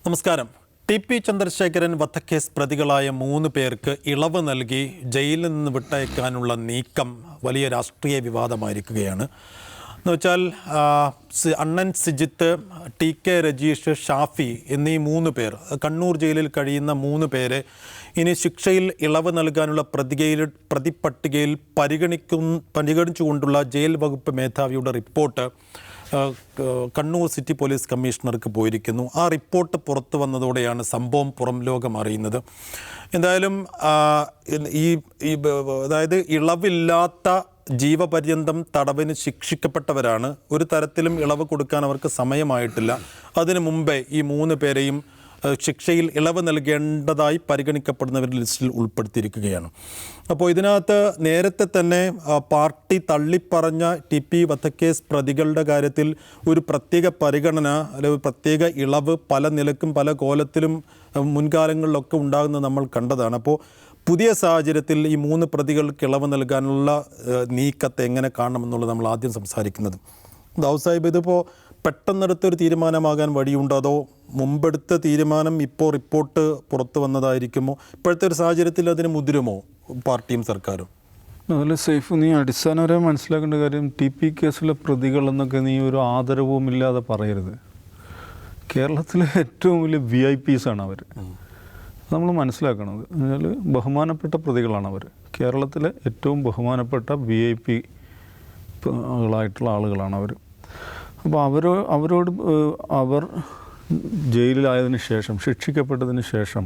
നമസ്കാരം. ടി.പി. ചന്ദ്രശേഖരൻ വധക്കേസ് പ്രതികളായ 3 പേർക്ക് ഇളവ് നൽകി ജയിലിൽ നിന്ന് വിട്ടയക്കാനുള്ള നീക്കം വലിയ രാഷ്ട്രീയ വിവാദമായിരിക്കുകയാണ്. എന്നുവെച്ചാൽ അണ്ണൻ സിജിത്ത്, ടി.കെ. രജീഷ്, ഷാഫി എന്നീ 3 പേർ, കണ്ണൂർ ജയിലിൽ കഴിയുന്ന 3 പേരെ ഇനി ശിക്ഷയിൽ ഇളവ് നൽകാനുള്ള പ്രതിപട്ടികയിൽ പരിഗണിച്ചുകൊണ്ടുള്ള ജയിൽ വകുപ്പ് മേധാവിയുടെ റിപ്പോർട്ട് കണ്ണൂർ സിറ്റി പോലീസ് കമ്മീഷണർക്ക് പോയിരിക്കുന്നു. ആ റിപ്പോർട്ട് പുറത്തു വന്നതോടെയാണ് സംഭവം പുറം ലോകം അറിയുന്നത്. എന്തായാലും അതായത് ഇളവില്ലാത്ത ജീവപര്യന്തം തടവിന് ശിക്ഷിക്കപ്പെട്ടവരാണ്. ഒരു തരത്തിലും ഇളവ് കൊടുക്കാൻ അവർക്ക് സമയമായിട്ടില്ല. അതിനു മുമ്പേ ഈ 3 പേരെയും ശിക്ഷയിൽ ഇളവ് നൽകേണ്ടതായി പരിഗണിക്കപ്പെടുന്നവരുടെ ലിസ്റ്റിൽ ഉൾപ്പെടുത്തിയിരിക്കുകയാണ്. അപ്പോൾ ഇതിനകത്ത് നേരത്തെ തന്നെ പാർട്ടി തള്ളിപ്പറഞ്ഞ ടി.പി. വധക്കേസ് പ്രതികളുടെ കാര്യത്തിൽ ഒരു പ്രത്യേക പരിഗണന അല്ലെങ്കിൽ പ്രത്യേക ഇളവ് പല നിലക്കും പല കോലത്തിലും മുൻകാലങ്ങളിലൊക്കെ ഉണ്ടാകുന്നത് നമ്മൾ കണ്ടതാണ്. അപ്പോൾ പുതിയ സാഹചര്യത്തിൽ ഈ 3 പ്രതികൾക്ക് ഇളവ് നൽകാനുള്ള നീക്കത്തെ എങ്ങനെ കാണണമെന്നുള്ളത് നമ്മൾ ആദ്യം സംസാരിക്കുന്നത്. ദാവൂദ് സാഹിബ്, ഇതിപ്പോൾ പെട്ടെന്നെടുത്തൊരു തീരുമാനമാകാൻ വഴിയുണ്ടോ, അതോ മുമ്പെടുത്ത തീരുമാനം ഇപ്പോൾ റിപ്പോർട്ട് പുറത്തു വന്നതായിരിക്കുമോ? ഇപ്പോഴത്തെ ഒരു സാഹചര്യത്തിൽ അതിന് മുതിരുമോ പാർട്ടിയും സർക്കാരും? അതുപോലെ സൈഫ്, നീ അടിസ്ഥാനപരമായി മനസ്സിലാക്കേണ്ട കാര്യം, ടി.പി. കേസിലെ പ്രതികൾ എന്നൊക്കെ നീ ഒരു ആദരവും ഇല്ലാതെ പറയരുത്. കേരളത്തിലെ ഏറ്റവും വലിയ VIP ആണ് അവർ. നമ്മൾ മനസ്സിലാക്കണത് എന്നാൽ ബഹുമാനപ്പെട്ട പ്രതികളാണ് അവർ. കേരളത്തിലെ ഏറ്റവും ബഹുമാനപ്പെട്ട VIP ായിട്ടുള്ള ആളുകളാണ് അവർ. അപ്പോൾ അവർ ജയിലിലായതിനു ശേഷം, ശിക്ഷിക്കപ്പെട്ടതിന് ശേഷം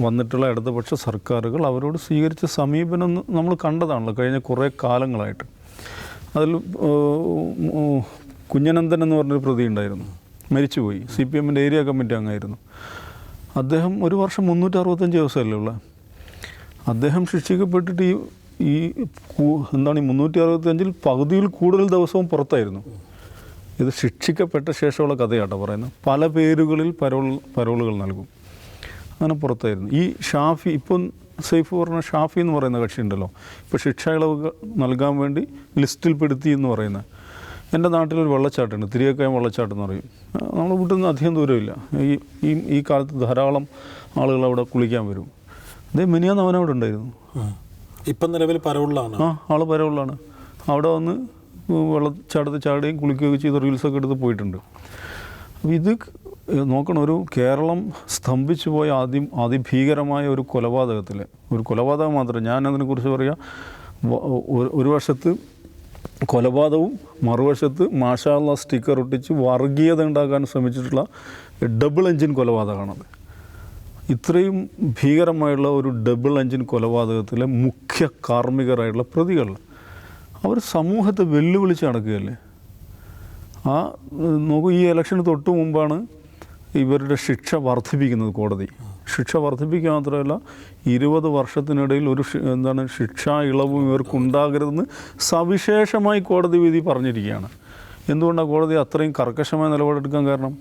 വന്നിട്ടുള്ള ഇടതുപക്ഷ സർക്കാരുകൾ അവരോട് സ്വീകരിച്ച സമീപനം നമ്മൾ കണ്ടതാണല്ലോ കഴിഞ്ഞ കുറേ കാലങ്ങളായിട്ട്. അതിൽ കുഞ്ഞനന്ദൻ എന്ന് പറഞ്ഞൊരു പ്രതി ഉണ്ടായിരുന്നു, മരിച്ചുപോയി. CPM ഏരിയ കമ്മിറ്റി അംഗമായിരുന്നു അദ്ദേഹം. 1 വർഷം 365 ദിവസമല്ലേ ഉള്ള അദ്ദേഹം ശിക്ഷിക്കപ്പെട്ടിട്ട് ഈ 365-ൽ പകുതിയിൽ കൂടുതൽ ദിവസവും പുറത്തായിരുന്നു. ഇത് ശിക്ഷിക്കപ്പെട്ട ശേഷമുള്ള കഥയാട്ടോ പറയുന്നത്. പല പേരുകളിൽ പരോളുകൾ നൽകും, അങ്ങനെ പുറത്തായിരുന്നു. ഈ ഷാഫി, ഇപ്പം സൈഫ് പറഞ്ഞ ഷാഫി എന്ന് പറയുന്ന കക്ഷി ഉണ്ടല്ലോ, ഇപ്പോൾ ശിക്ഷ ഇളവ് നൽകാൻ വേണ്ടി ലിസ്റ്റിൽപ്പെടുത്തി എന്ന് പറയുന്നത്. എൻ്റെ നാട്ടിലൊരു വെള്ളച്ചാട്ടമുണ്ട്, തിരികെക്കായം വെള്ളച്ചാട്ടം എന്ന് പറയും. നമ്മൾ വീട്ടിൽ നിന്ന് അധികം ദൂരമില്ല. ഈ കാലത്ത് ധാരാളം ആളുകൾ അവിടെ കുളിക്കാൻ വരും. അതേ മിനിയാന്ന് അവനവിടെ ഉണ്ടായിരുന്നു. ഇപ്പം നിലവിൽ പരോളിലാണ്. ആൾ പരോളിലാണ്. അവിടെ വന്ന് വെള്ളച്ചാട്ടത്തിൽ ചാടുകയും കുളിക്കുകയൊക്കെ ചെയ്ത് റീൽസൊക്കെ എടുത്ത് പോയിട്ടുണ്ട്. അപ്പോൾ ഇത് നോക്കണം, ഒരു കേരളം സ്തംഭിച്ചു പോയ അതിഭീകരമായ ഒരു കൊലപാതകം മാത്രം. ഞാനതിനെക്കുറിച്ച് പറയാം, ഒരു വശത്ത് കൊലപാതകവും മറുവശത്ത് മാഷാ അല്ലാഹ് സ്റ്റിക്കർ ഒട്ടിച്ച് വർഗീയത ഉണ്ടാക്കാൻ ശ്രമിച്ചിട്ടുള്ള ഡബിൾ എഞ്ചിൻ കൊലപാതകമാണത്. ഇത്രയും ഭീകരമായുള്ള ഒരു ഡബിൾ എഞ്ചിൻ കൊലപാതകത്തിലെ മുഖ്യ കാർമ്മികരായിട്ടുള്ള പ്രതികൾ അവർ സമൂഹത്തെ വെല്ലുവിളിച്ച് നടക്കുകയല്ലേ. നോക്കൂ, ഈ ഇലക്ഷന് തൊട്ട് മുമ്പാണ് ഇവരുടെ ശിക്ഷ വർദ്ധിപ്പിക്കുന്നത് കോടതി. ശിക്ഷ വർദ്ധിപ്പിക്കുക മാത്രമല്ല, 20 വർഷത്തിനിടയിൽ ശിക്ഷാ ഇളവും ഇവർക്കുണ്ടാകരുതെന്ന് സവിശേഷമായി കോടതി വിധി പറഞ്ഞിരിക്കുകയാണ്. എന്തുകൊണ്ടാണ് കോടതി അത്രയും കർക്കശമായ നിലപാടെടുക്കാൻ കാരണം?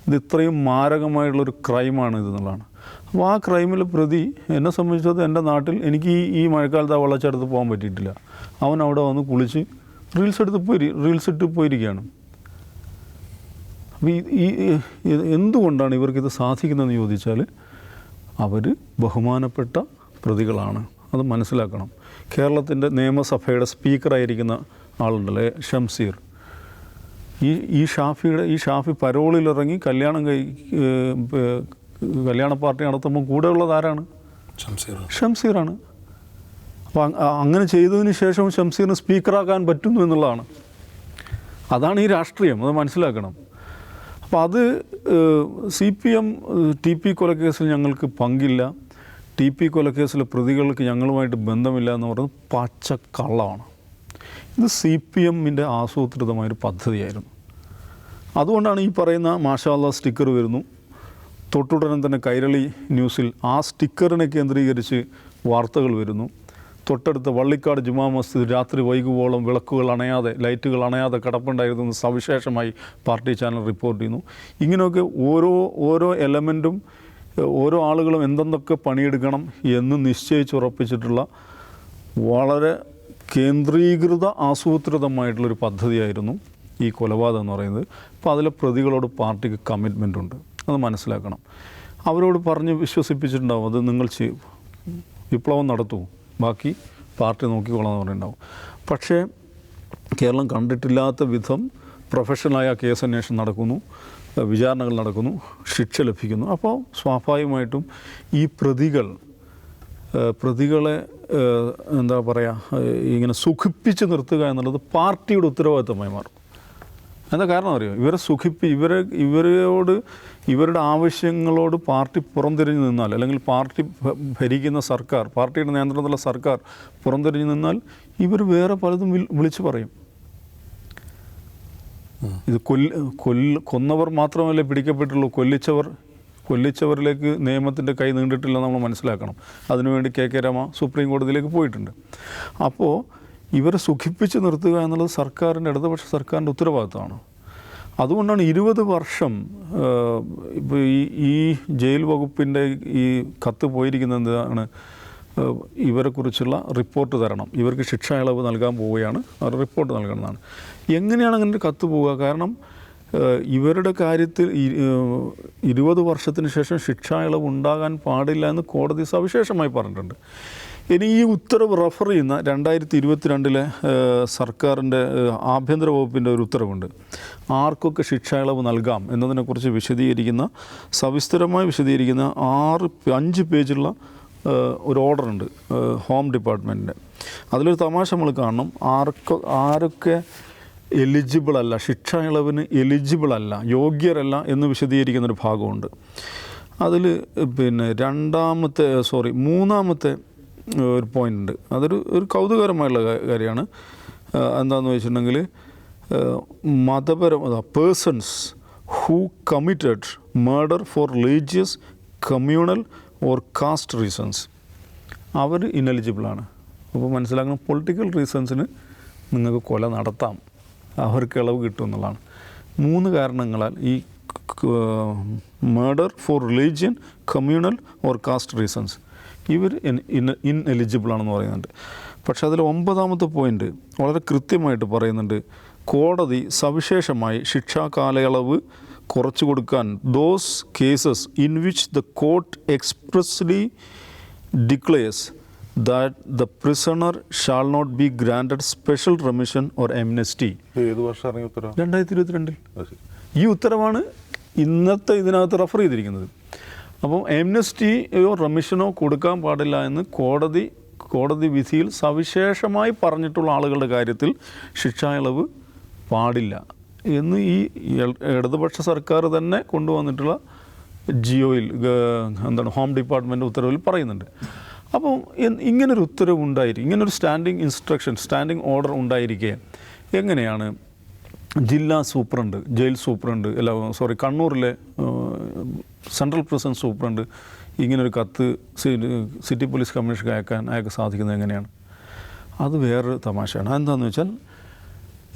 ഇത് ഇത്രയും മാരകമായിട്ടുള്ളൊരു ക്രൈമാണ് ഇതെന്നുള്ളതാണ്. അപ്പോൾ ആ ക്രൈമിൽ പ്രതി, എന്നെ സംബന്ധിച്ചത് എൻ്റെ നാട്ടിൽ എനിക്ക് ഈ മഴക്കാലത്ത് ആ വെള്ളച്ചാട്ടത്ത് പോകാൻ പറ്റിയിട്ടില്ല. അവൻ അവിടെ വന്ന് കുളിച്ച് റീൽസ് ഇട്ട് പോയിരിക്കുകയാണ്. അപ്പോൾ എന്തുകൊണ്ടാണ് ഇവർക്കിത് സാധിക്കുന്നതെന്ന് ചോദിച്ചാൽ, അവർ ബഹുമാനപ്പെട്ട പ്രതികളാണ്, അത് മനസ്സിലാക്കണം. കേരളത്തിൻ്റെ നിയമസഭയുടെ സ്പീക്കറായിരിക്കുന്ന ആളുണ്ടല്ലേ, ഷംസീർ, ഈ ഷാഫി പരോളിലിറങ്ങി കല്യാണ പാർട്ടി നടത്തുമ്പോൾ കൂടെയുള്ളത് ആരാണ്? ഷംസീറാണ്. അപ്പോൾ അങ്ങനെ ചെയ്തതിന് ശേഷം ഷംസീറിന് സ്പീക്കറാക്കാൻ പറ്റുന്നു എന്നുള്ളതാണ്. അതാണ് ഈ രാഷ്ട്രീയം, അത് മനസ്സിലാക്കണം. അപ്പോൾ അത് CPM ടി.പി. കൊലക്കേസിൽ ഞങ്ങൾക്ക് പങ്കില്ല, ടി.പി. കൊലക്കേസിലെ പ്രതികൾക്ക് ഞങ്ങളുമായിട്ട് ബന്ധമില്ല എന്ന് പറയുന്നത് പച്ചക്കള്ളമാണ്. ഇത് CPMൻ്റെ ആസൂത്രിതമായൊരു പദ്ധതിയായിരുന്നു. അതുകൊണ്ടാണ് ഈ പറയുന്ന മാഷാ അല്ലാഹ് സ്റ്റിക്കർ വരുന്നു. തൊട്ടുടനെ തന്നെ കൈരളി ന്യൂസിൽ ആ സ്റ്റിക്കറിനെ കേന്ദ്രീകരിച്ച് വാർത്തകൾ വരുന്നു. തൊട്ടടുത്ത വള്ളിക്കാട് ജുമാ മസ്ജിദ് രാത്രി വൈകുവോളം ലൈറ്റുകൾ അണയാതെ കിടപ്പുണ്ടായിരുന്നു സവിശേഷമായി പാർട്ടി ചാനൽ റിപ്പോർട്ട് ചെയ്യുന്നു. ഇങ്ങനെയൊക്കെ ഓരോ എലമെൻറ്റും ഓരോ ആളുകളും എന്തെന്നൊക്കെ പണിയെടുക്കണം എന്ന് നിശ്ചയിച്ചുറപ്പിച്ചിട്ടുള്ള വളരെ കേന്ദ്രീകൃത ആസൂത്രിതമായിട്ടുള്ളൊരു പദ്ധതിയായിരുന്നു ഈ കൊലപാതകം എന്ന് പറയുന്നത്. അപ്പോൾ അതിലെ പ്രതികളോട് പാർട്ടിക്ക് കമ്മിറ്റ്മെൻ്റ് ഉണ്ട്, അത് മനസ്സിലാക്കണം. അവരോട് പറഞ്ഞ് വിശ്വസിപ്പിച്ചിട്ടുണ്ടാവും, അത് നിങ്ങൾ വിപ്ലവം നടത്തൂ, ബാക്കി പാർട്ടി നോക്കിക്കോളാം എന്ന് പറഞ്ഞിട്ടുണ്ടാവും. പക്ഷേ കേരളം കണ്ടിട്ടില്ലാത്ത വിധം പ്രൊഫഷണലായ കേസ് അന്വേഷണം നടക്കുന്നു, വിചാരണകൾ നടക്കുന്നു, ശിക്ഷ ലഭിക്കുന്നു. അപ്പോൾ സ്വാഭാവികമായിട്ടും ഈ പ്രതികളെ എന്താ പറയുക, ഇങ്ങനെ സുഖിപ്പിച്ച് നിർത്തുക എന്നുള്ളത് പാർട്ടിയുടെ ഉത്തരവാദിത്തമായി മാറും. എന്താ കാരണം അറിയോ? ഇവരോട് ഇവരുടെ ആവശ്യങ്ങളോട് പാർട്ടി പുറംതിരിഞ്ഞ് നിന്നാൽ, അല്ലെങ്കിൽ പാർട്ടി ഭരിക്കുന്ന സർക്കാർ, പാർട്ടിയുടെ നിയന്ത്രണത്തിലുള്ള സർക്കാർ പുറംതിരിഞ്ഞ് നിന്നാൽ ഇവർ വേറെ പലതും വിളിച്ചു പറയും. ഇത് കൊന്നവർ മാത്രമല്ലേ പിടിക്കപ്പെട്ടുള്ളൂ, കൊല്ലിച്ചവരിലേക്ക് നിയമത്തിൻ്റെ കൈ നീണ്ടിട്ടില്ല നമ്മൾ മനസ്സിലാക്കണം. അതിനുവേണ്ടി കെ രമ സുപ്രീം കോടതിയിലേക്ക് പോയിട്ടുണ്ട്. അപ്പോൾ ഇവരെ സുഖിപ്പിച്ച് നിർത്തുക എന്നുള്ളത് സർക്കാരിൻ്റെ, ഇടതുപക്ഷ സർക്കാരിൻ്റെ ഉത്തരവാദിത്തമാണ്. അതുകൊണ്ടാണ് 20 വർഷം ഇപ്പോൾ ഈ ജയിൽ വകുപ്പിൻ്റെ ഈ കത്ത് പോയിരിക്കുന്നത് എന്താണ്, ഇവരെക്കുറിച്ചുള്ള റിപ്പോർട്ട് തരണം, ഇവർക്ക് ശിക്ഷാ ഇളവ് നൽകാൻ പോവുകയാണ്, അവർ റിപ്പോർട്ട് നൽകണമെന്നാണ്. എങ്ങനെയാണ് അങ്ങനെ ഒരു കത്ത് പോവുക? കാരണം ഇവരുടെ കാര്യത്തിൽ 20 വർഷത്തിന് ശേഷം ശിക്ഷാ ഇളവ് ഉണ്ടാകാൻ പാടില്ല എന്ന് കോടതി സവിശേഷമായി പറഞ്ഞിട്ടുണ്ട്. ഇനി ഈ ഉത്തരവ് റഫർ ചെയ്യുന്ന 2022 സർക്കാരിൻ്റെ ആഭ്യന്തര വകുപ്പിൻ്റെ ഒരു ഉത്തരവുണ്ട്. ആർക്കൊക്കെ ശിക്ഷാ ഇളവ് നൽകാം എന്നതിനെക്കുറിച്ച് സവിസ്തരമായി വിശദീകരിക്കുന്ന 5 പേജുള്ള ഒരു ഓർഡറുണ്ട് ഹോം ഡിപ്പാർട്ട്മെൻറ്റിൻ്റെ. അതിലൊരു തമാശ നമ്മൾ കാണണം. ആരൊക്കെ എലിജിബിൾ അല്ല, ശിക്ഷാ ഇളവിന് എലിജിബിൾ അല്ല, യോഗ്യരല്ല എന്ന് വിശദീകരിക്കുന്നൊരു ഭാഗമുണ്ട്. അതിൽ പിന്നെ മൂന്നാമത്തെ ഒരു പോയിൻ്റ് ഉണ്ട്. അതൊരു കൗതുകകരമായുള്ള കാര്യമാണ്. എന്താണെന്ന് വെച്ചിട്ടുണ്ടെങ്കിൽ persons who committed murder for religious, communal or caste reasons, അവർ ഇനെലിജിബിളാണ്. അപ്പോൾ മനസ്സിലാക്കണം, പൊളിറ്റിക്കൽ റീസൺസിന് നിങ്ങൾക്ക് കൊല നടത്താം, അവർക്ക് ഇളവ് കിട്ടും എന്നുള്ളതാണ്. 3 കാരണങ്ങളാൽ ഈ murder for religion, communal or caste reasons ഇവർ ഇൻഎലിജിബിളാണെന്ന് പറയുന്നുണ്ട്. പക്ഷേ അതിൽ 9ാമത്തെ പോയിൻ്റ് വളരെ കൃത്യമായിട്ട് പറയുന്നുണ്ട്, കോടതി സവിശേഷമായി ശിക്ഷാ കാലയളവ് കുറച്ചു കൊടുക്കാൻ those cases in which the court expressly declares that the prisoner shall not be granted special remission or amnesty. 2022 ഈ ഉത്തരവാണ് ഇന്നത്തെ ഇതിനകത്ത് റെഫർ ചെയ്തിരിക്കുന്നത്. അപ്പം എംനെസ്റ്റിയോ റെമിഷനോ കൊടുക്കാൻ പാടില്ല എന്ന് കോടതി വിധിയിൽ സവിശേഷമായി പറഞ്ഞിട്ടുള്ള ആളുകളുടെ കാര്യത്തിൽ ശിക്ഷാ ഇളവ് പാടില്ല എന്ന് ഈ ഇടതുപക്ഷ സർക്കാർ തന്നെ കൊണ്ടുവന്നിട്ടുള്ള ജിയോയിൽ ഹോം ഡിപ്പാർട്ട്മെൻറ്റ് ഉത്തരവിൽ പറയുന്നുണ്ട്. അപ്പം ഇങ്ങനൊരു ഉത്തരവ് ഇങ്ങനൊരു സ്റ്റാൻഡിംഗ് ഓർഡർ ഉണ്ടായിരിക്കെ എങ്ങനെയാണ് കണ്ണൂരിലെ സെൻട്രൽ പ്രിസൺ സൂപ്രണ്ട് ഇങ്ങനൊരു കത്ത് സിറ്റി പോലീസ് കമ്മീഷണർക്ക് അയക്കാൻ സാധിക്കുന്നത് എങ്ങനെയാണ്? അത് വേറൊരു തമാശയാണ്. എന്താണെന്ന് വെച്ചാൽ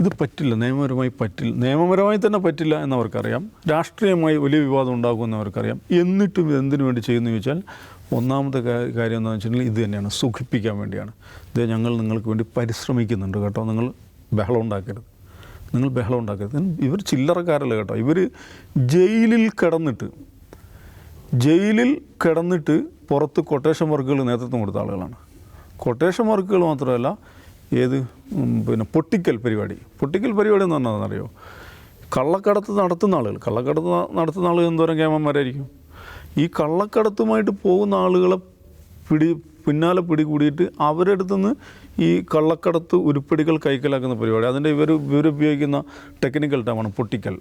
ഇത് പറ്റില്ല, നിയമപരമായി തന്നെ പറ്റില്ല എന്നവർക്കറിയാം, രാഷ്ട്രീയമായി വലിയ വിവാദം ഉണ്ടാകുമെന്ന് അവർക്കറിയാം. എന്നിട്ടും ഇതെന്തിനു വേണ്ടി ചെയ്യുന്നു ചോദിച്ചാൽ, ഒന്നാമത്തെ കാര്യം എന്താണെന്ന് വെച്ചിട്ടുണ്ടെങ്കിൽ ഇത് തന്നെയാണ്, സുഖിപ്പിക്കാൻ വേണ്ടിയാണ്. ഇത് ഞങ്ങൾ നിങ്ങൾക്ക് വേണ്ടി പരിശ്രമിക്കുന്നുണ്ട് കേട്ടോ, നിങ്ങൾ ബഹളം ഉണ്ടാക്കരുത്. ഇവർ ചില്ലറക്കാരല്ല കേട്ടോ. ഇവർ ജയിലിൽ കിടന്നിട്ട് പുറത്ത് കൊട്ടേഷൻ വർക്കുകൾ നേതൃത്വം കൊടുത്ത ആളുകളാണ്. കൊട്ടേഷൻ വർക്കുകൾ മാത്രമല്ല, പൊട്ടിക്കൽ പരിപാടി എന്ന് പറഞ്ഞാൽ അറിയോ, കള്ളക്കടത്ത് നടത്തുന്ന ആളുകൾ എന്തോരം കേമന്മാരായിരിക്കും. ഈ കള്ളക്കടത്തുമായിട്ട് പോകുന്ന ആളുകളെ പിന്നാലെ പിടികൂടിയിട്ട് അവരുടെ അടുത്തുനിന്ന് ഈ കള്ളക്കടത്ത് ഉരുപ്പടികൾ കൈക്കലാക്കുന്ന പരിപാടി, അതിൻ്റെ ഇവരുപയോഗിക്കുന്ന ടെക്നിക്കൽ ടേമാണ് പൊട്ടിക്കൽ.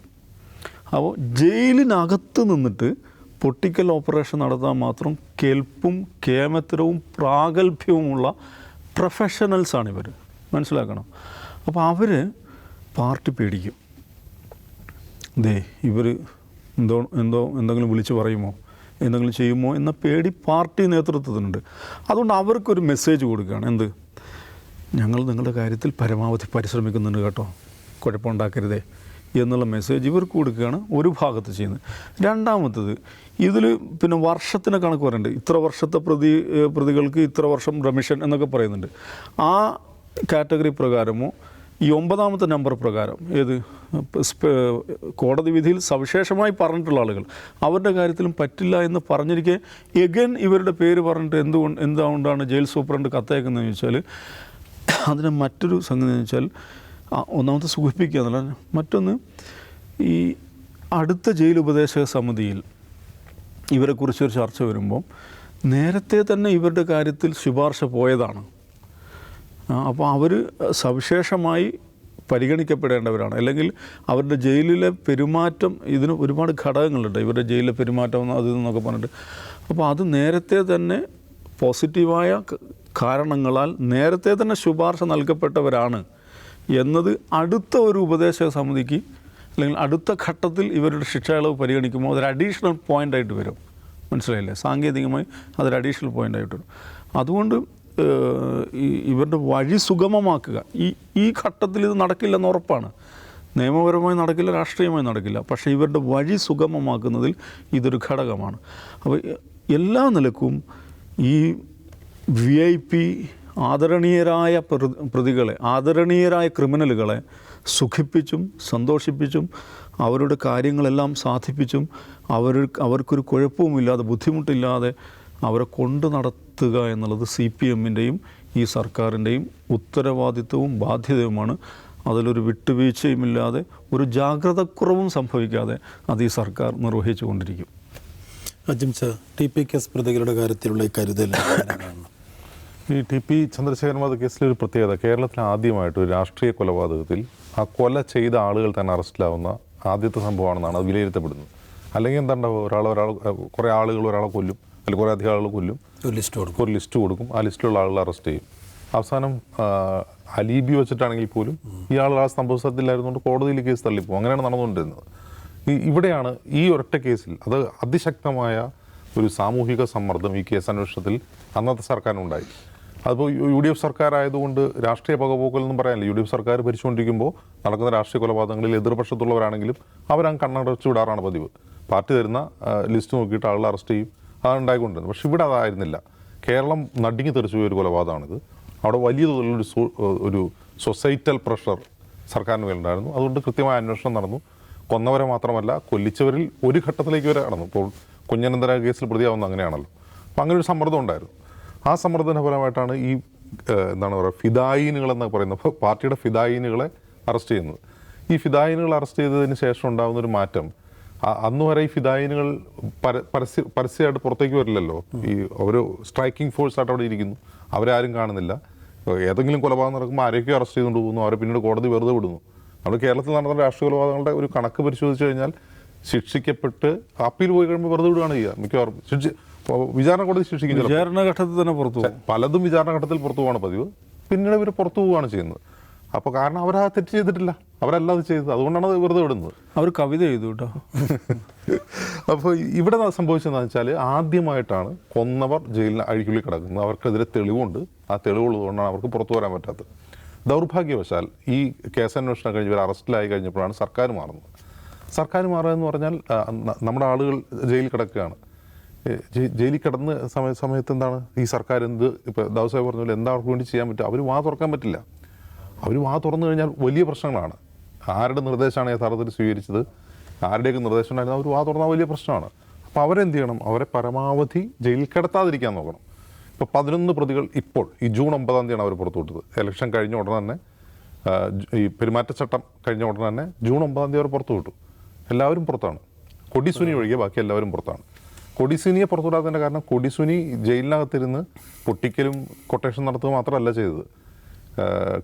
അപ്പോൾ ജയിലിനകത്ത് നിന്നിട്ട് പൊട്ടിക്കൽ ഓപ്പറേഷൻ നടത്താൻ മാത്രം കെൽപ്പും കേമത്തരവും പ്രാഗൽഭ്യവുമുള്ള പ്രൊഫഷണൽസാണ് ഇവർ, മനസ്സിലാക്കണം. അപ്പോൾ അവർ പാർട്ടി പേടിക്കും. ഇവർ എന്തെങ്കിലും വിളിച്ച് പറയുമോ, എന്തെങ്കിലും ചെയ്യുമോ എന്ന പേടി പാർട്ടി നേതൃത്വത്തിനുണ്ട്. അതുകൊണ്ട് അവർക്കൊരു മെസ്സേജ് കൊടുക്കുകയാണ്, ഞങ്ങൾ നിങ്ങളുടെ കാര്യത്തിൽ പരമാവധി പരിശ്രമിക്കുന്നുണ്ട് കേട്ടോ, കുഴപ്പമുണ്ടാക്കരുതേ എന്നുള്ള മെസ്സേജ് ഇവർക്ക് കൊടുക്കുകയാണ് ഒരു ഭാഗത്ത് ചെയ്യുന്നത്. രണ്ടാമത്തത്, ഇതിൽ പിന്നെ വർഷത്തിന് കണക്ക് പറയുന്നുണ്ട്. ഇത്ര വർഷത്തെ പ്രതികൾക്ക് ഇത്ര വർഷം റെമിഷൻ എന്നൊക്കെ പറയുന്നുണ്ട്. ആ കാറ്റഗറി പ്രകാരമോ ഈ 9ാമത്തെ നമ്പർ പ്രകാരം ഏത് കോടതി വിധിയിൽ സവിശേഷമായി പറഞ്ഞിട്ടുള്ള ആളുകൾ അവരുടെ കാര്യത്തിലും പറ്റില്ല എന്ന് പറഞ്ഞിരിക്കെ എഗൻ ഇവരുടെ പേര് പറഞ്ഞിട്ട് എന്തുകൊണ്ടാണ് ജയിൽ സൂപ്രണ്ട് കത്തയക്കുന്നതെന്ന് ചോദിച്ചാൽ അതിന് മറ്റൊരു സംഗതി എന്ന് വെച്ചാൽ ഒന്നാമത്തെ സൂചിപ്പിക്കുക എന്നുള്ളത്. മറ്റൊന്ന്, ഈ അടുത്ത ജയിൽ ഉപദേശക സമിതിയിൽ ഇവരെക്കുറിച്ചൊരു ചർച്ച വരുമ്പോൾ നേരത്തെ തന്നെ ഇവരുടെ കാര്യത്തിൽ ശുപാർശ പോയതാണ്. അപ്പോൾ അവർ സവിശേഷമായി പരിഗണിക്കപ്പെടേണ്ടവരാണ്. അല്ലെങ്കിൽ അവരുടെ ജയിലിലെ പെരുമാറ്റം, ഇതിന് ഒരുപാട് ഘടകങ്ങളുണ്ട് ഇവരുടെ ജയിലിലെ പെരുമാറ്റം അതിൽ നിന്നൊക്കെ പറഞ്ഞിട്ട്. അപ്പോൾ അത് നേരത്തെ തന്നെ പോസിറ്റീവായ കാരണങ്ങളാൽ നേരത്തെ തന്നെ ശുപാർശ നൽകപ്പെട്ടവരാണ് എന്നത് അടുത്ത ഒരു ഉപദേശക സമിതിക്ക് അല്ലെങ്കിൽ അടുത്ത ഘട്ടത്തിൽ ഇവരുടെ ശിക്ഷ ഇളവ് പരിഗണിക്കുമ്പോൾ അതൊരു അഡീഷണൽ പോയിൻ്റായിട്ട് വരും. മനസ്സിലായില്ലേ? സാങ്കേതികമായി അതൊരു അഡീഷണൽ പോയിൻ്റായിട്ട് വരും. അതുകൊണ്ട് ഇവരുടെ വഴി സുഗമമാക്കുക. ഈ ഘട്ടത്തിൽ ഇത് നടക്കില്ലെന്ന് ഉറപ്പാണ്. നിയമപരമായി നടക്കില്ല, രാഷ്ട്രീയമായി നടക്കില്ല. പക്ഷേ ഇവരുടെ വഴി സുഗമമാക്കുന്നതിൽ ഇതൊരു ഘടകമാണ്. അപ്പോൾ എല്ലാ നിലക്കും ഈ VIP ആദരണീയരായ പ്രതികളെ, ആദരണീയരായ ക്രിമിനലുകളെ സുഖിപ്പിച്ചും സന്തോഷിപ്പിച്ചും അവരുടെ കാര്യങ്ങളെല്ലാം സാധിപ്പിച്ചും അവർക്കൊരു കുഴപ്പവുമില്ലാതെ ബുദ്ധിമുട്ടില്ലാതെ അവരെ കൊണ്ട് നടത്തുക എന്നുള്ളത് CPMൻ്റെയും ഈ സർക്കാരിൻ്റെയും ഉത്തരവാദിത്വവും ബാധ്യതയുമാണ്. അതിലൊരു വിട്ടുവീഴ്ചയുമില്ലാതെ ഒരു ജാഗ്രതക്കുറവും സംഭവിക്കാതെ അത് ഈ സർക്കാർ നിർവഹിച്ചു കൊണ്ടിരിക്കും. അജിം സർ, TP കേസ് പ്രതികളുടെ കാര്യത്തിലുള്ള ഈ കരുതൽ ഈ TP ചന്ദ്രശേഖരൻ വധക്കേസിലൊരു പ്രത്യേകത, കേരളത്തിൽ ആദ്യമായിട്ട് ഒരു രാഷ്ട്രീയ കൊലപാതകത്തിൽ ആ കൊല ചെയ്ത ആളുകൾ തന്നെ അറസ്റ്റിലാവുന്ന ആദ്യത്തെ സംഭവമാണെന്നാണ് അത് വിലയിരുത്തപ്പെടുന്നത്. അല്ലെങ്കിൽ എന്താണ്ടാവും, കുറേ ആളുകൾ ഒരാളെ കൊല്ലും, അല്ലെങ്കിൽ കുറേ അധികം ആളുകൾ കൊല്ലും, ഒരു ലിസ്റ്റ് കൊടുക്കും, ആ ലിസ്റ്റിലുള്ള ആളുകൾ അറസ്റ്റ് ചെയ്യും. അവസാനം അലീബി വെച്ചിട്ടാണെങ്കിൽ പോലും ഈ ആളുകൾ ആ സംഭവ സ്ഥലത്തിലായിരുന്നുകൊണ്ട് കോടതിയിൽ കേസ് തള്ളിപ്പോകും. അങ്ങനെയാണ് നടന്നുകൊണ്ടിരുന്നത്. ഇവിടെയാണ് ഈ ഒരൊറ്റ കേസിൽ അത് അതിശക്തമായ ഒരു സാമൂഹിക സമ്മർദ്ദം ഈ കേസ് അന്വേഷണത്തിൽ അന്നത്തെ സർക്കാരിനുണ്ടായി. അതിപ്പോൾ UDF സർക്കാർ ആയതുകൊണ്ട് രാഷ്ട്രീയ പകപോക്കൽ എന്നും പറയാനില്ല. UDF സർക്കാർ ഭരിച്ചുകൊണ്ടിരിക്കുമ്പോൾ നടക്കുന്ന രാഷ്ട്രീയ കൊലപാതകങ്ങളിൽ എതിർപക്ഷത്തുള്ളവരാണെങ്കിലും അവരങ്ങ് കണ്ണടച്ച് വിടാറാണ് പതിവ്. പാർട്ടി തരുന്ന ലിസ്റ്റ് നോക്കിയിട്ട് ആളുകൾ അറസ്റ്റ് ചെയ്യും. അതാണ് ഉണ്ടായിക്കൊണ്ടിരുന്നത്. പക്ഷെ ഇവിടെ അതായിരുന്നില്ല. കേരളം നടുങ്ങി തെറിച്ചു പോയൊരു കൊലപാതകമാണിത്. അവിടെ വലിയ തോതിലുള്ള ഒരു സൊസൈറ്റൽ പ്രഷർ സർക്കാരിന് മേലുണ്ടായിരുന്നു. അതുകൊണ്ട് കൃത്യമായ അന്വേഷണം നടന്നു. കൊന്നവരെ മാത്രമല്ല, കൊല്ലിച്ചവരിൽ ഒരു ഘട്ടത്തിലേക്ക് വരെ നടന്നു. ഇപ്പോൾ കുഞ്ഞനന്തര കേസിൽ പ്രതിയാവുന്ന അങ്ങനെയാണല്ലോ. അപ്പോൾ അങ്ങനെ ഒരു സമ്മർദ്ദം ഉണ്ടായിരുന്നു. ആ സമ്മർദ്ദത്തിൻ്റെ ഫലമായിട്ടാണ് ഈ എന്താണ് പറയുക, ഫിദായിനുകൾ എന്നൊക്കെ പറയുന്ന പാർട്ടിയുടെ ഫിദായിനുകളെ അറസ്റ്റ് ചെയ്യുന്നത്. ഈ ഫിദായിനുകൾ അറസ്റ്റ് ചെയ്തതിന് ശേഷം ഉണ്ടാകുന്നൊരു മാറ്റം, അന്ന് വരെ ഈ ഫിദായിനുകൾ പരസ്യമായിട്ട് പുറത്തേക്ക് വരില്ലല്ലോ. ഈ ഒരു സ്ട്രൈക്കിംഗ് ഫോഴ്സായിട്ട് അവിടെ ഇരിക്കുന്നു, അവരാരും കാണുന്നില്ല. ഏതെങ്കിലും കൊലപാതകം നടക്കുമ്പോൾ ആരെയൊക്കെ അറസ്റ്റ് ചെയ്തുകൊണ്ട് പോകുന്നു, അവരെ പിന്നീട് കോടതി വെറുതെ വിടുന്നു. നമ്മുടെ കേരളത്തിൽ നടന്ന രാഷ്ട്രീയ കൊലപാതകങ്ങളുടെ ഒരു കണക്ക് പരിശോധിച്ച് കഴിഞ്ഞാൽ ശിക്ഷിക്കപ്പെട്ട് അപ്പീൽ പോയി കഴിയുമ്പോൾ വെറുതെ വിടുകയാണ് ചെയ്യുക മിക്കവാറും. വിചാരണ കോടതി ശിക്ഷിക്കും, വിചാരണ ഘട്ടത്തിൽ തന്നെ പുറത്തു പോകും. പലതും വിചാരണ ഘട്ടത്തിൽ പുറത്തു പോവാണ് പതിവ്. പിന്നീട് ഇവർ പുറത്തു പോവുകയാണ് ചെയ്യുന്നത്. അപ്പോൾ കാരണം അവർ ആ തെറ്റ് ചെയ്തിട്ടില്ല, അവരല്ലാതെ ചെയ്തത്, അതുകൊണ്ടാണ് അത് വെറുതെ വിടുന്നത്. അവർ കവിത ചെയ്തു കേട്ടോ. അപ്പോൾ ഇവിടെ സംഭവിച്ചതെന്ന് വെച്ചാൽ ആദ്യമായിട്ടാണ് കൊന്നവർ ജയിലിന് അഴിക്കുള്ളിൽ കിടക്കുന്നത്. അവർക്കെതിരെ തെളിവുണ്ട്. ആ തെളിവുള്ളതുകൊണ്ടാണ് അവർക്ക് പുറത്തു വരാൻ പറ്റാത്തത്. ദൗർഭാഗ്യവശാൽ ഈ കേസന്വേഷണം കഴിഞ്ഞ് ഇവർ അറസ്റ്റിലായി കഴിഞ്ഞപ്പോഴാണ് സർക്കാർ മാറുന്നത്. സർക്കാർ മാറുക എന്ന് പറഞ്ഞാൽ നമ്മുടെ ആളുകൾ ജയിലിൽ കിടക്കുകയാണ്. ജയിലിൽ കിടന്ന സമയത്ത് എന്താണ് ഈ സർക്കാർ ഇപ്പോൾ ദാവൂദ് പറഞ്ഞ പോലെ എന്താ അവർക്ക് വേണ്ടി ചെയ്യാൻ പറ്റുക? അവർ വാ തുറക്കാൻ പറ്റില്ല. അവർ വാ തുറന്നു കഴിഞ്ഞാൽ വലിയ പ്രശ്നങ്ങളാണ്. ആരുടെ നിർദ്ദേശമാണ് യഥാർത്ഥത്തിൽ സ്വീകരിച്ചത്, ആരുടെയൊക്കെ നിർദ്ദേശം ഉണ്ടായിരുന്നു, അവർ വാ തുറന്നാൽ വലിയ പ്രശ്നമാണ്. അപ്പോൾ അവരെന്ത് ചെയ്യണം? അവരെ പരമാവധി ജയിലിൽ കിടത്താതിരിക്കാൻ നോക്കണം. ഇപ്പോൾ 11 പ്രതികൾ ഇപ്പോൾ ഈ ജൂൺ 9 അവർ പുറത്തുവിട്ടത്. ഇലക്ഷൻ കഴിഞ്ഞ ഉടനെ തന്നെ, ഈ പെരുമാറ്റച്ചട്ടം കഴിഞ്ഞ ഉടനെ തന്നെ ജൂൺ 9 അവർ പുറത്തുവിട്ടു. എല്ലാവരും പുറത്താണ്. കൊടിസുനി ഒഴികെ ബാക്കി എല്ലാവരും പുറത്താണ്. കൊടിസുനിയെ പുറത്തുവിടാത്തതിൻ്റെ കാരണം കൊടിസുനി ജയിലിനകത്തിരുന്ന് പൊട്ടിക്കലും കൊട്ടേഷൻ നടത്തുക മാത്രമല്ല ചെയ്തത്.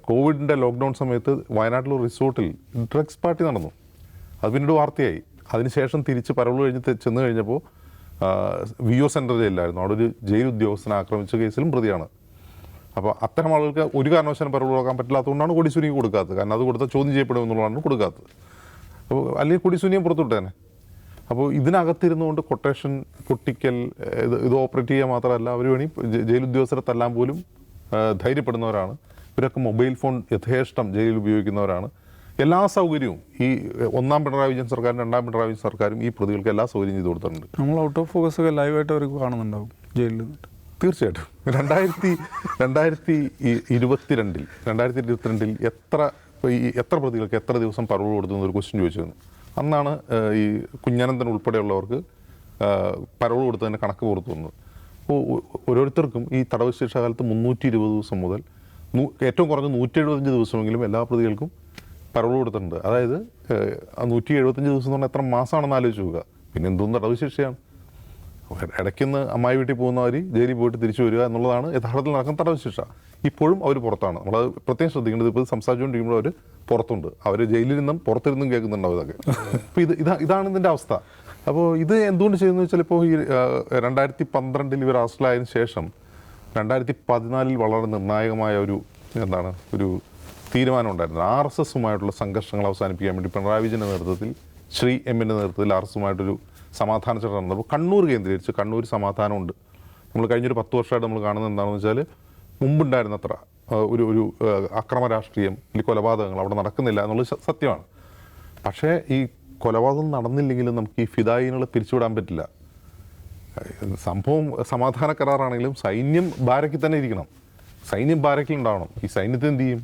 കോവിഡിൻ്റെ ലോക്ക്ഡൗൺ സമയത്ത് വയനാട്ടിലൊരു റിസോർട്ടിൽ ഡ്രഗ്സ് പാർട്ടി നടന്നു. അത് പിന്നീട് വാർത്തയായി. അതിനുശേഷം തിരിച്ച് പരവൂർ കഴിഞ്ഞ് ചെന്ന് കഴിഞ്ഞപ്പോൾ VO സെൻട്രൽ ജയിലിലായിരുന്നു. അവിടെ ഒരു ജയിൽ ഉദ്യോഗസ്ഥനെ ആക്രമിച്ച കേസിലും പ്രതിയാണ്. അപ്പോൾ അത്തരം ആളുകൾക്ക് ഒരു കാരണവശാലും പരവൂർ പോകാൻ പറ്റില്ലാത്തതുകൊണ്ടാണ് കൊടിസുനിക്ക് കൊടുക്കാത്തത്. കാരണം അത് കൊടുത്താൽ ചോദ്യം ചെയ്യപ്പെടുമെന്നുള്ളതാണ് കൊടുക്കാത്തത്. അപ്പോൾ അല്ലെങ്കിൽ കൊടിസുനിയും പുറത്തുവിട്ടേനെ. അപ്പോൾ ഇതിനകത്തിരുന്നുകൊണ്ട് കൊട്ടേഷൻ, പൊട്ടിക്കൽ, ഇത് ഓപ്പറേറ്റ് ചെയ്യുക മാത്രമല്ല, അവർ വേണി ജയിൽ ഉദ്യോഗസ്ഥരെ തല്ലാൻ പോലും ധൈര്യപ്പെടുന്നവരാണ്. ഇവരൊക്കെ മൊബൈൽ ഫോൺ യഥേഷ്ടം ജയിലിൽ ഉപയോഗിക്കുന്നവരാണ്. എല്ലാ സൗകര്യവും ഈ ഒന്നാം പിണറായി വിജയൻ സർക്കാരും രണ്ടാം പിണറായി വിജയൻ സർക്കാരും ഈ പ്രതികൾക്ക് എല്ലാ സൗകര്യം ചെയ്തു കൊടുത്തിട്ടുണ്ട്. നമ്മൾ ഔട്ട് ഓഫ് ഫോക്കസ് ഒക്കെ ലൈവായിട്ട് അവർക്ക് കാണുന്നുണ്ടാവും ജയിലിൽ നിന്നിട്ട്. തീർച്ചയായിട്ടും 2022 എത്ര പ്രതികൾക്ക് എത്ര ദിവസം പരോൾ കൊടുത്തു എന്നൊരു ക്വസ്റ്റ്യൻ ചോദിച്ചിരുന്നു. അന്നാണ് ഈ കുഞ്ഞനന്തൻ ഉൾപ്പെടെയുള്ളവർക്ക് പരോൾ കൊടുത്തതിൻ്റെ കണക്ക് പുറത്തു വന്നത്. അപ്പോൾ ഓരോരുത്തർക്കും ഈ തടവ് ശിക്ഷ കാലത്ത് 320 ദിവസം മുതൽ ഏറ്റവും കുറഞ്ഞ 175 ദിവസമെങ്കിലും എല്ലാ പ്രതികൾക്കും പരോൾ കൊടുത്തിട്ടുണ്ട്. അതായത് 175 ദിവസം എന്ന് പറഞ്ഞാൽ എത്ര മാസമാണെന്ന് ആലോചിച്ച് നോക്കുക. പിന്നെ എന്തോന്ന് തടവ് ശിക്ഷയാണ്. ഇടയ്ക്കുന്ന് അമ്മായി വീട്ടിൽ പോകുന്നവർ ജയിലിൽ പോയിട്ട് തിരിച്ചു വരിക എന്നുള്ളതാണ് യഥാർത്ഥത്തിൽ നടക്കുന്ന തടവ് ശിക്ഷ. ഇപ്പോഴും അവർ പുറത്താണ്. നമ്മളത് പ്രത്യേകം ശ്രദ്ധിക്കേണ്ടത്. ഇപ്പോൾ സംസാരിച്ചുകൊണ്ടിരിക്കുമ്പോൾ അവർ പുറത്തുണ്ട്. അവർ ജയിലിൽ നിന്നും പുറത്തിരുന്നും കേൾക്കുന്നുണ്ടാവും ഇതൊക്കെ. അപ്പോൾ ഇതാണ് ഇതിൻ്റെ അവസ്ഥ. അപ്പോൾ ഇത് എന്തുകൊണ്ട് ചെയ്യുന്നത് വെച്ചാൽ, ഇപ്പോൾ ഈ 2012 ഇവർ അറസ്റ്റിലായതിനു ശേഷം 2014 വളരെ നിർണായകമായ ഒരു തീരുമാനം ഉണ്ടായിരുന്നു. RSSുമായിട്ടുള്ള സംഘർഷങ്ങൾ അവസാനിപ്പിക്കാൻ വേണ്ടി പിണറായി വിജയൻ്റെ നേതൃത്വത്തിൽ ശ്രീ എമ്മിൻ്റെ നേതൃത്വത്തിൽ RSസുമായിട്ടൊരു സമാധാന ചർച്ച നടന്നപ്പോൾ കണ്ണൂർ കേന്ദ്രീകരിച്ച് കണ്ണൂർ സമാധാനമുണ്ട്. നമ്മൾ കഴിഞ്ഞൊരു 10 വർഷമായിട്ട് നമ്മൾ കാണുന്നത് എന്താണെന്ന് വെച്ചാൽ, മുമ്പുണ്ടായിരുന്നത്ര ഒരു അക്രമ രാഷ്ട്രീയം അല്ലെങ്കിൽ കൊലപാതകങ്ങൾ അവിടെ നടക്കുന്നില്ല എന്നുള്ളത് സത്യമാണ്. പക്ഷേ ഈ കൊലപാതകം നടന്നില്ലെങ്കിലും നമുക്ക് ഈ ഫിദായിനുകളെ പിരിച്ചുവിടാൻ പറ്റില്ല. സംഭവം സമാധാന കരാറാണെങ്കിലും സൈന്യം ബാരക്കിൽ തന്നെ ഇരിക്കണം. സൈന്യം ബാരക്കിൽ ഉണ്ടാവണം. ഈ സൈന്യത്തെ എന്ത് ചെയ്യും?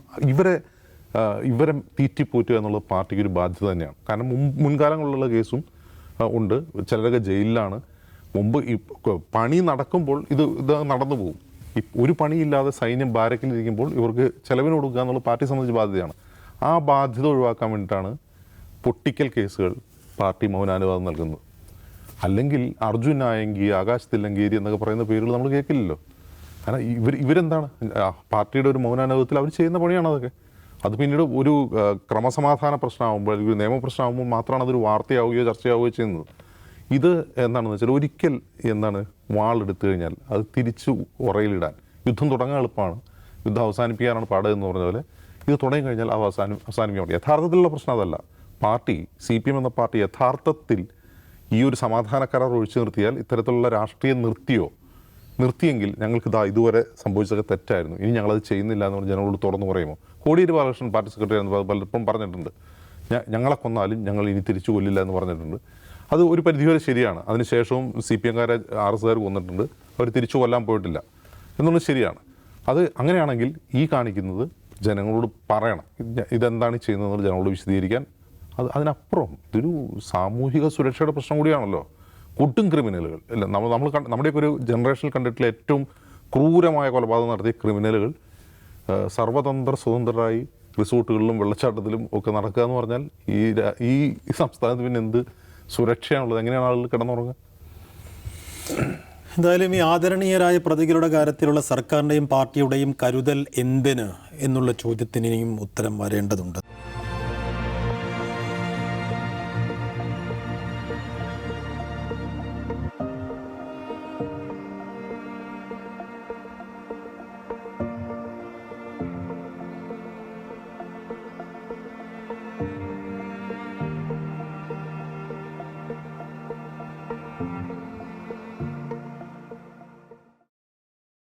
ഇവരെ തീറ്റിപ്പോറ്റുക എന്നുള്ളത് പാർട്ടിക്ക് ഒരു ബാധ്യത തന്നെയാണ്. കാരണം മുൻകാലങ്ങളിലുള്ള കേസും ഉണ്ട്. ചിലരൊക്കെ ജയിലിലാണ്. മുമ്പ് ഈ പണി നടക്കുമ്പോൾ ഇത് നടന്നു പോകും. ഒരു പണിയില്ലാതെ സൈന്യം ബാരക്കിലിരിക്കുമ്പോൾ ഇവർക്ക് ചെലവിന് കൊടുക്കുക എന്നുള്ള പാർട്ടിയെ സംബന്ധിച്ച് ബാധ്യതയാണ്. ആ ബാധ്യത ഒഴിവാക്കാൻ വേണ്ടിയിട്ടാണ് പൊട്ടിക്കൽ കേസുകൾ പാർട്ടി മൗനാനുവാദം നൽകുന്നത്. അല്ലെങ്കിൽ അർജുൻ നായങ്കി, ആകാശ് തില്ലങ്കേരി എന്നൊക്കെ പറയുന്ന പേരുകൾ നമ്മൾ കേൾക്കില്ലല്ലോ. കാരണം ഇവരെന്താണ് പാർട്ടിയുടെ ഒരു മൗനാനുവാദത്തിൽ അവർ ചെയ്യുന്ന പണിയാണ് അതൊക്കെ. അത് പിന്നീട് ഒരു ക്രമസമാധാന പ്രശ്നമാകുമ്പോൾ, ഒരു നിയമപ്രശ്നമാകുമ്പോൾ മാത്രമാണ് അതൊരു വാർത്തയാവുകയോ ചർച്ചയാവുകയോ ചെയ്യുന്നത്. ഇത് എന്താണെന്ന് വെച്ചാൽ, ഒരിക്കൽ വാളെടുത്തു കഴിഞ്ഞാൽ അത് തിരിച്ച് ഉറയിലിടാൻ യുദ്ധം തുടങ്ങാൻ എളുപ്പമാണ്, യുദ്ധം അവസാനിപ്പിക്കാനാണ് പാട് എന്ന് പറഞ്ഞ പോലെ ഇത് തുടങ്ങി കഴിഞ്ഞാൽ അത് അവസാനിപ്പിക്കാൻ പറ്റും. യഥാർത്ഥത്തിലുള്ള പ്രശ്നം അതല്ല. പാർട്ടി CPM എന്ന പാർട്ടി യഥാർത്ഥത്തിൽ ഈ ഒരു സമാധാന കരാർ ഒഴിച്ചു നിർത്തിയാൽ, ഇത്തരത്തിലുള്ള രാഷ്ട്രീയം നിർത്തിയെങ്കിൽ ഞങ്ങൾക്ക് ഇതുവരെ സംഭവിച്ചതൊക്കെ തെറ്റായിരുന്നു, ഇനി ഞങ്ങളത് ചെയ്യുന്നില്ല എന്ന് പറഞ്ഞ് ജനങ്ങളോട് തുറന്നു പറയുമോ? കോടിയേരി ബാലകൃഷ്ണൻ പാർട്ടി സെക്രട്ടറി പലപ്പോഴും പറഞ്ഞിട്ടുണ്ട്, ഞങ്ങളെ കൊന്നാലും ഞങ്ങൾ ഇനി തിരിച്ചു കൊല്ലില്ല എന്ന് പറഞ്ഞിട്ടുണ്ട്. അത് ഒരു പരിധിവരെ ശരിയാണ്. അതിനുശേഷവും CPMകാരെ RSകാർ കൊന്നിട്ടുണ്ട്, അവർ തിരിച്ചു കൊല്ലാൻ പോയിട്ടില്ല എന്നുള്ളത് ശരിയാണ്. അത് അങ്ങനെയാണെങ്കിൽ ഈ കാണിക്കുന്നത് ജനങ്ങളോട് പറയണം, ഇതെന്താണ് ചെയ്യുന്നതെന്ന് ജനങ്ങളോട് വിശദീകരിക്കാൻ. അതിനപ്പുറം ഇതൊരു സാമൂഹിക സുരക്ഷയുടെ പ്രശ്നം കൂടിയാണല്ലോ. കൊടും ക്രിമിനലുകൾ അല്ല, നമ്മുടെയൊക്കെ ഒരു ജനറേഷനിൽ കണ്ടിട്ടുള്ള ഏറ്റവും ക്രൂരമായ കൊലപാതകം നടത്തിയ ക്രിമിനലുകൾ സർവതന്ത്ര സ്വതന്ത്രരായി റിസോർട്ടുകളിലും വെള്ളച്ചാട്ടത്തിലും ഒക്കെ നടക്കുക എന്ന് പറഞ്ഞാൽ ഈ സംസ്ഥാനത്ത് പിന്നെ എന്ത് സുരക്ഷയാണുള്ളത്? എങ്ങനെയാണ് ആളുകൾ കിടന്നുറങ്ങുക? എന്തായാലും ഈ ആദരണീയരായ പ്രതികളുടെ കാര്യത്തിലുള്ള സർക്കാരിൻ്റെയും പാർട്ടിയുടെയും കരുതൽ എന്തിന് എന്നുള്ള ചോദ്യത്തിനെയും ഉത്തരം വരേണ്ടതുണ്ട്.